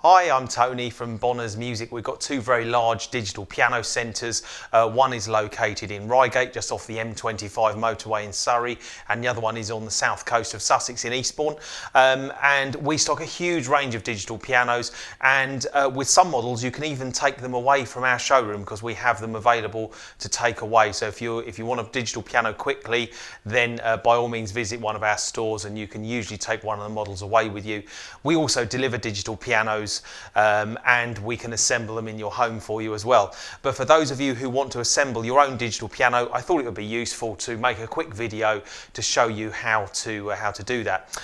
Hi, I'm Tony from Bonner's Music. We've got two very large digital piano centres. One is located in Reigate, just off the M25 motorway in Surrey, and the other one is on the south coast of Sussex in Eastbourne. And we stock a huge range of digital pianos, and with some models you can even take them away from our showroom because we have them available to take away. So if you want a digital piano quickly, then by all means visit one of our stores and you can usually take one of the models away with you. We also deliver digital pianos and we can assemble them in your home for you as well. But for those of you who want to assemble your own digital piano, I thought it would be useful to make a quick video to show you how to do that.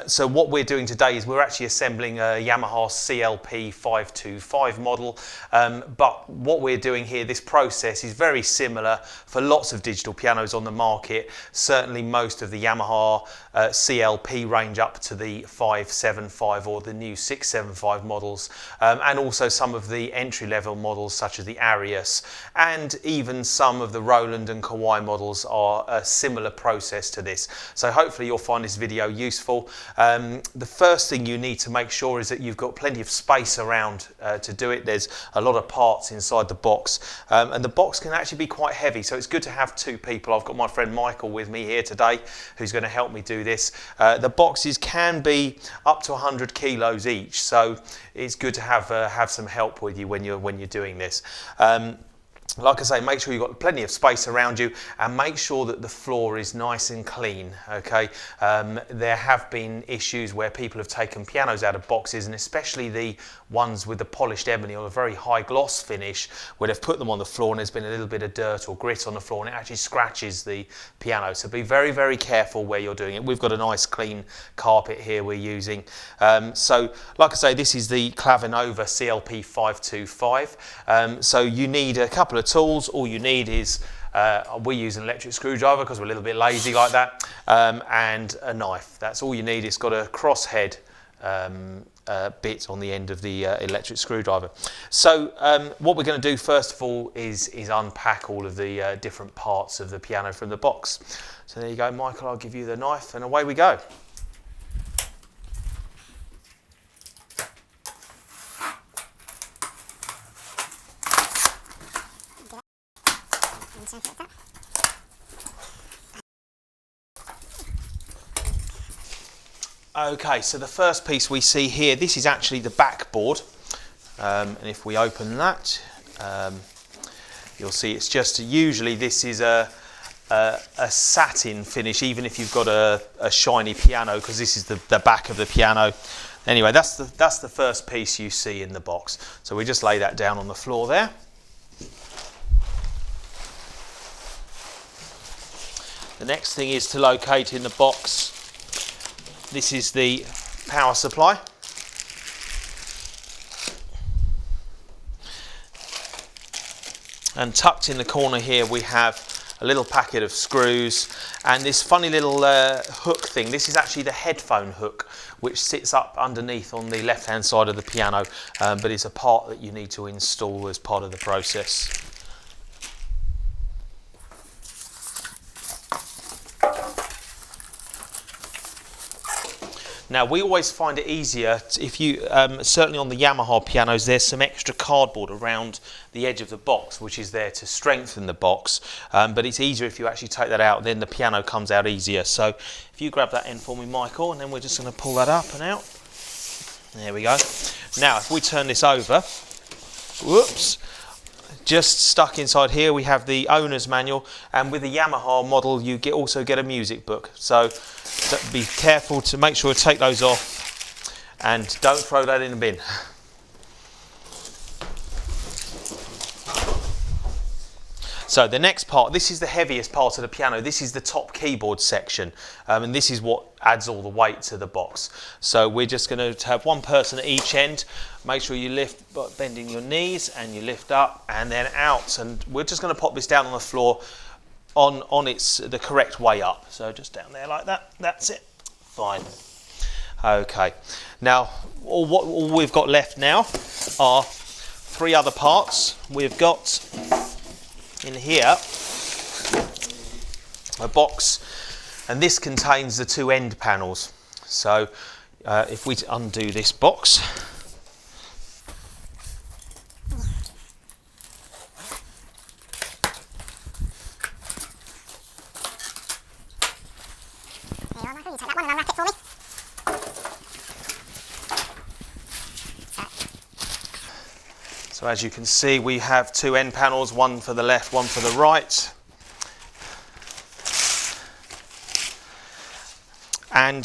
So what we're doing today is we're actually assembling a Yamaha CLP 525 model, but what we're doing here, this process is very similar for lots of digital pianos on the market. Certainly most of the Yamaha CLP range up to the 575 or the new 675 models, and also some of the entry-level models such as the Arius, and even some of the Roland and Kawai models are a similar process to this. So hopefully you'll find this video useful. The first thing you need to make sure is that you've got plenty of space around to do it. There's a lot of parts inside the box, and the box can actually be quite heavy, so it's good to have two people. I've got my friend Michael with me here today who's going to help me do this. The boxes can be up to 100 kilos each, so it's good to have some help with you when you're doing this. Like I say, make sure you've got plenty of space around you and make sure that the floor is nice and clean, okay? There have been issues where people have taken pianos out of boxes, and especially the ones with the polished ebony or a very high gloss finish, where they've put them on the floor and there's been a little bit of dirt or grit on the floor and it actually scratches the piano. So be very, very careful where you're doing it. We've got a nice clean carpet here we're using. So like I say, this is the Clavinova CLP 525. So you need a couple of tools. All you need is we use an electric screwdriver because we're a little bit lazy like that, and a knife. That's all you need. It's got a crosshead bit on the end of the electric screwdriver. So what we're going to do first of all is unpack all of the different parts of the piano from the box. So there you go, Michael, I'll give you the knife and away we go. Okay, so the first piece we see here, this is actually the backboard, and if we open that, you'll see it's just, usually this is a satin finish, even if you've got a shiny piano, because this is the back of the piano. Anyway, that's the first piece you see in the box. So we just lay that down on the floor there. The next thing is to locate in the box. This is the power supply. And tucked in the corner here we have a little packet of screws and this funny little hook thing. This is actually the headphone hook which sits up underneath on the left hand side of the piano, but it's a part that you need to install as part of the process. Now we always find it easier if you, certainly on the Yamaha pianos, there's some extra cardboard around the edge of the box which is there to strengthen the box, but it's easier if you actually take that out, then the piano comes out easier. So if you grab that end for me, Michael, and then we're just going to pull that up and out. There we go. Now if we turn this over, whoops, just stuck inside here we have the owner's manual, and with the Yamaha model you also get a music book. So be careful to make sure to take those off and don't throw that in the bin. So the next part, this is the heaviest part of the piano. This is the top keyboard section, and this is what adds all the weight to the box. So we're just going to have one person at each end. Make sure you lift by bending your knees, and you lift up and then out. And we're just going to pop this down on the floor on the correct way up. So just down there like that. That's it. Fine. Okay. Now all we've got left now are three other parts. We've got in here a box, and this contains the two end panels. So if we undo this box, So as you can see, we have two end panels, one for the left, one for the right. And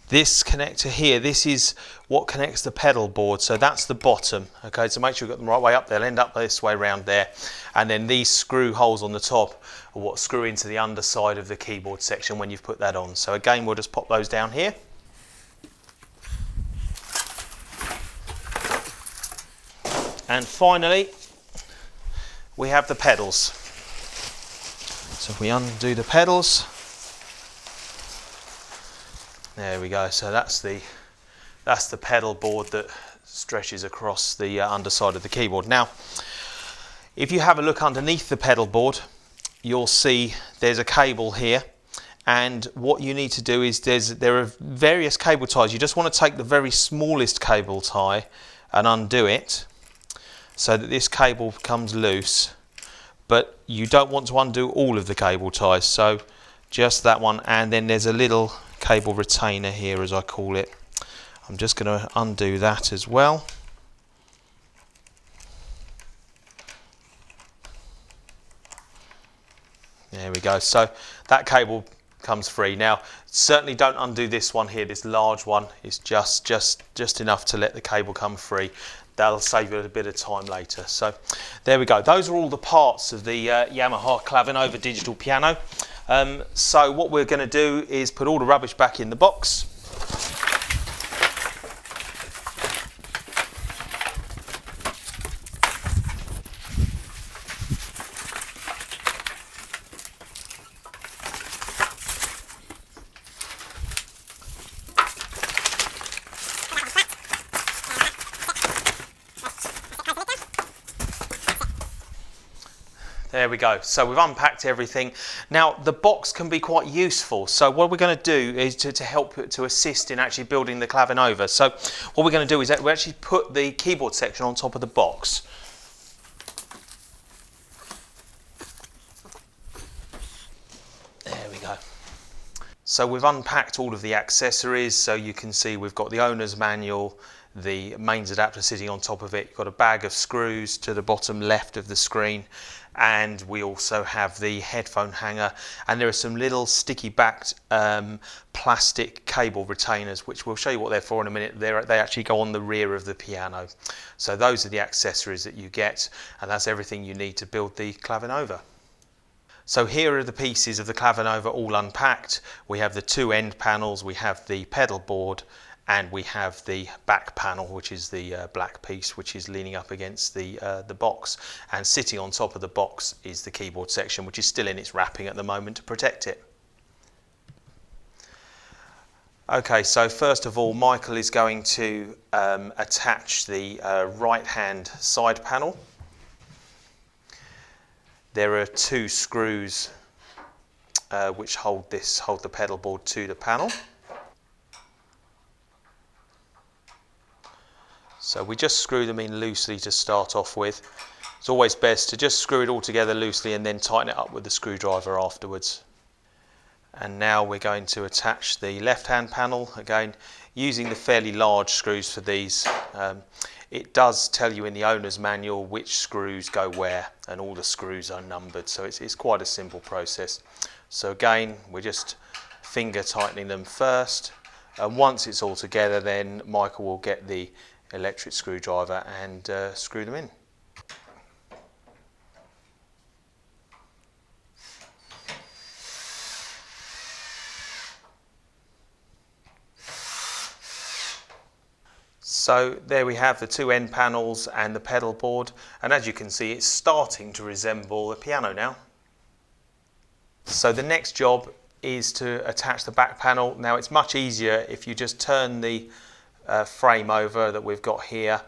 this connector here, this is what connects the pedal board, so that's the bottom. Okay, so make sure you've got them right way up. They'll end up this way around there, and then these screw holes on the top are what screw into the underside of the keyboard section when you've put that on. So again, we'll just pop those down here. And finally, we have the pedals. So if we undo the pedals, there we go. So that's the pedal board that stretches across the underside of the keyboard. Now, if you have a look underneath the pedal board, you'll see there's a cable here. And what you need to do is there are various cable ties. You just want to take the very smallest cable tie and undo it, so that this cable comes loose, but you don't want to undo all of the cable ties, so just that one. And then there's a little cable retainer here, as I call it. I'm just going to undo that as well. There we go, so that cable comes free. Now certainly don't undo this one here, this large one is just enough to let the cable come free. That'll save you a bit of time later. So there we go. Those are all the parts of the Yamaha Clavinova digital piano. So what we're going to do is put all the rubbish back in the box. There we go. So we've unpacked everything. Now the box can be quite useful. So what we're going to do is to help to assist in actually building the Clavinova. So what we're going to do is that we actually put the keyboard section on top of the box. There we go. So we've unpacked all of the accessories. So you can see we've got the owner's manual, the mains adapter sitting on top of it. You've got a bag of screws to the bottom left of the screen, and we also have the headphone hanger, and there are some little sticky backed plastic cable retainers, which we'll show you what they're for in a minute. They actually go on the rear of the piano. So those are the accessories that you get, and that's everything you need to build the Clavinova. So here are the pieces of the Clavinova all unpacked. We have the two end panels, we have the pedal board, and we have the back panel, which is the black piece, which is leaning up against the box. And sitting on top of the box is the keyboard section, which is still in its wrapping at the moment to protect it. Okay, so first of all, Michael is going to attach the right-hand side panel. There are two screws which hold the pedal board to the panel. So we just screw them in loosely to start off with. It's always best to just screw it all together loosely and then tighten it up with the screwdriver afterwards. And now we're going to attach the left-hand panel, again using the fairly large screws for these. It does tell you in the owner's manual which screws go where, and all the screws are numbered, so it's quite a simple process. So again, we're just finger tightening them first, and once it's all together, then Michael will get the electric screwdriver and screw them in. So there we have the two end panels and the pedal board, and as you can see, it's starting to resemble a piano now. So the next job is to attach the back panel. Now it's much easier if you just turn the frame over that we've got here,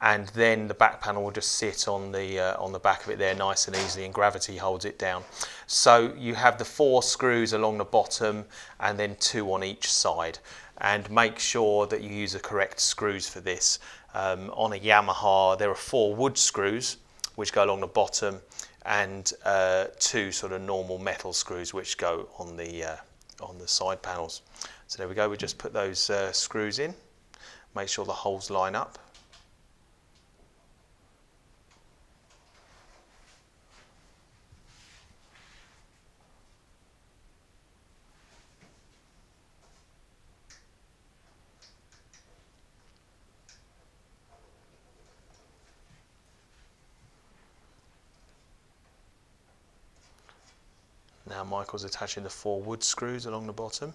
and then the back panel will just sit on the back of it there nice and easily, and gravity holds it down. So you have the 4 screws along the bottom and then 2 on each side, and make sure that you use the correct screws for this. On a Yamaha there are 4 wood screws which go along the bottom, and 2 sort of normal metal screws which go on the side panels. So there we go, we just put those screws in. Make sure the holes line up. Now Michael's attaching the 4 wood screws along the bottom.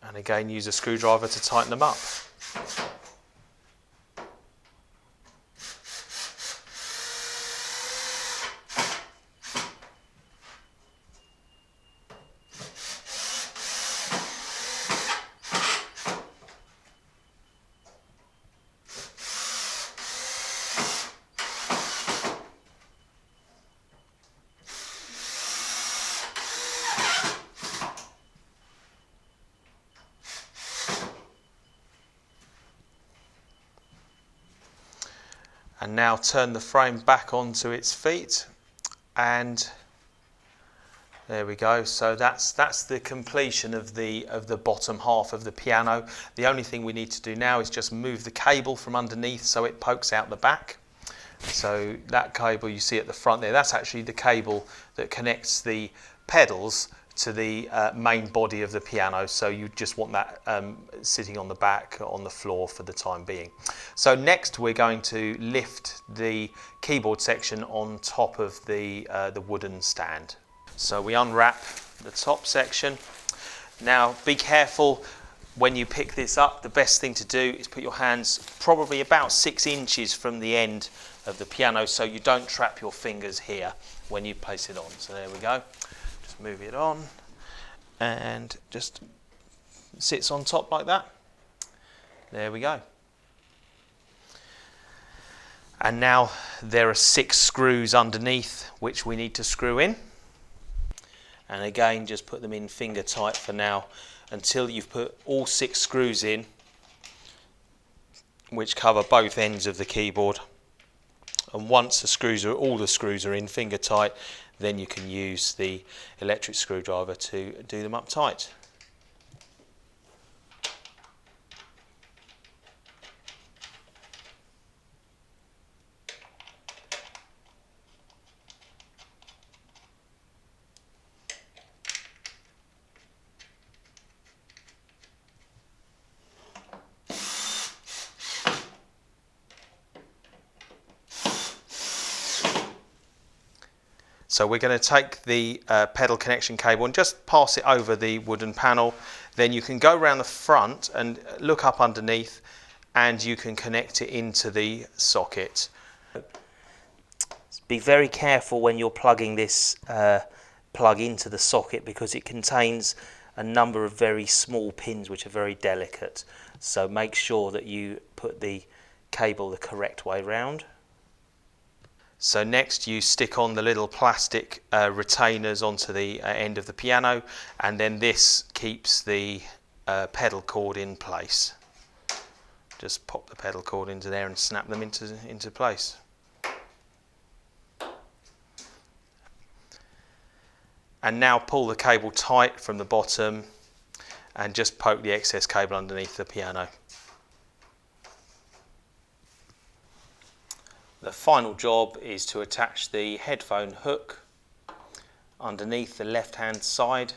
And again, use a screwdriver to tighten them up. And now turn the frame back onto its feet, and there we go. So that's the completion of the bottom half of the piano. The only thing we need to do now is just move the cable from underneath so it pokes out the back. So that cable you see at the front there, that's actually the cable that connects the pedals to the main body of the piano, so you just want that sitting on the back on the floor for the time being. So next we're going to lift the keyboard section on top of the wooden stand. So we unwrap the top section. Now be careful when you pick this up. The best thing to do is put your hands probably about 6 inches from the end of the piano so you don't trap your fingers here when you place it on. So there we go. Move it on and just sits on top like that. There we go. And now there are 6 screws underneath which we need to screw in, and again just put them in finger tight for now until you've put all 6 screws in, which cover both ends of the keyboard. And once all the screws are in finger tight, then you can use the electric screwdriver to do them up tight. So we're going to take the pedal connection cable and just pass it over the wooden panel. Then you can go around the front and look up underneath, and you can connect it into the socket. Be very careful when you're plugging this plug into the socket, because it contains a number of very small pins which are very delicate. So make sure that you put the cable the correct way round. So next you stick on the little plastic retainers onto the end of the piano, and then this keeps the pedal cord in place. Just pop the pedal cord into there and snap them into place. And now pull the cable tight from the bottom and just poke the excess cable underneath the piano. The final job is to attach the headphone hook underneath the left hand side.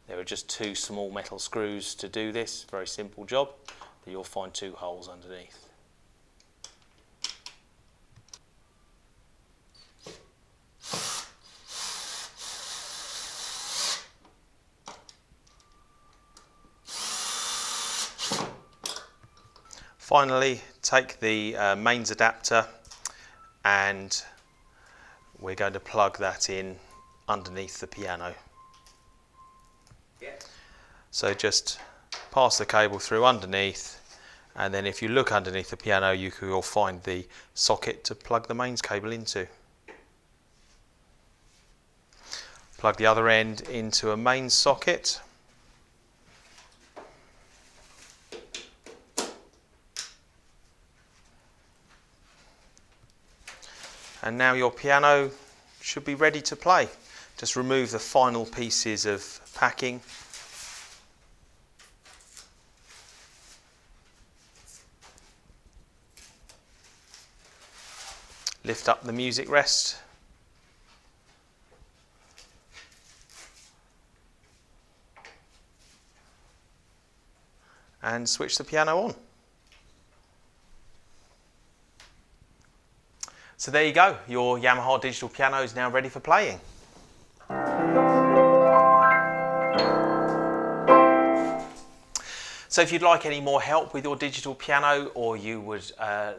There are just 2 small metal screws to do this. Very simple job, but you'll find 2 holes underneath. Finally, take the mains adapter, and we're going to plug that in underneath the piano. So just pass the cable through underneath, and then if you look underneath the piano you'll find the socket to plug the mains cable into. Plug the other end into a mains socket. And now your piano should be ready to play. Just remove the final pieces of packing. lift up the music rest. And switch the piano on. So there you go, your Yamaha digital piano is now ready for playing. So if you'd like any more help with your digital piano, or you would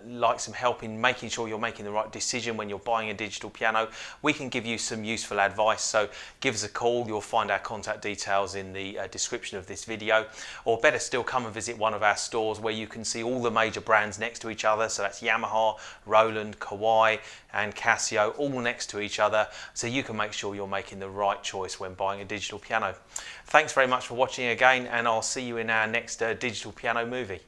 like some help in making sure you're making the right decision when you're buying a digital piano, we can give you some useful advice. So give us a call. You'll find our contact details in the description of this video, or better still, come and visit one of our stores where you can see all the major brands next to each other. So that's Yamaha, Roland, Kawai and Casio, all next to each other, so you can make sure you're making the right choice when buying a digital piano. Thanks very much for watching again, and I'll see you in our next digital piano movie.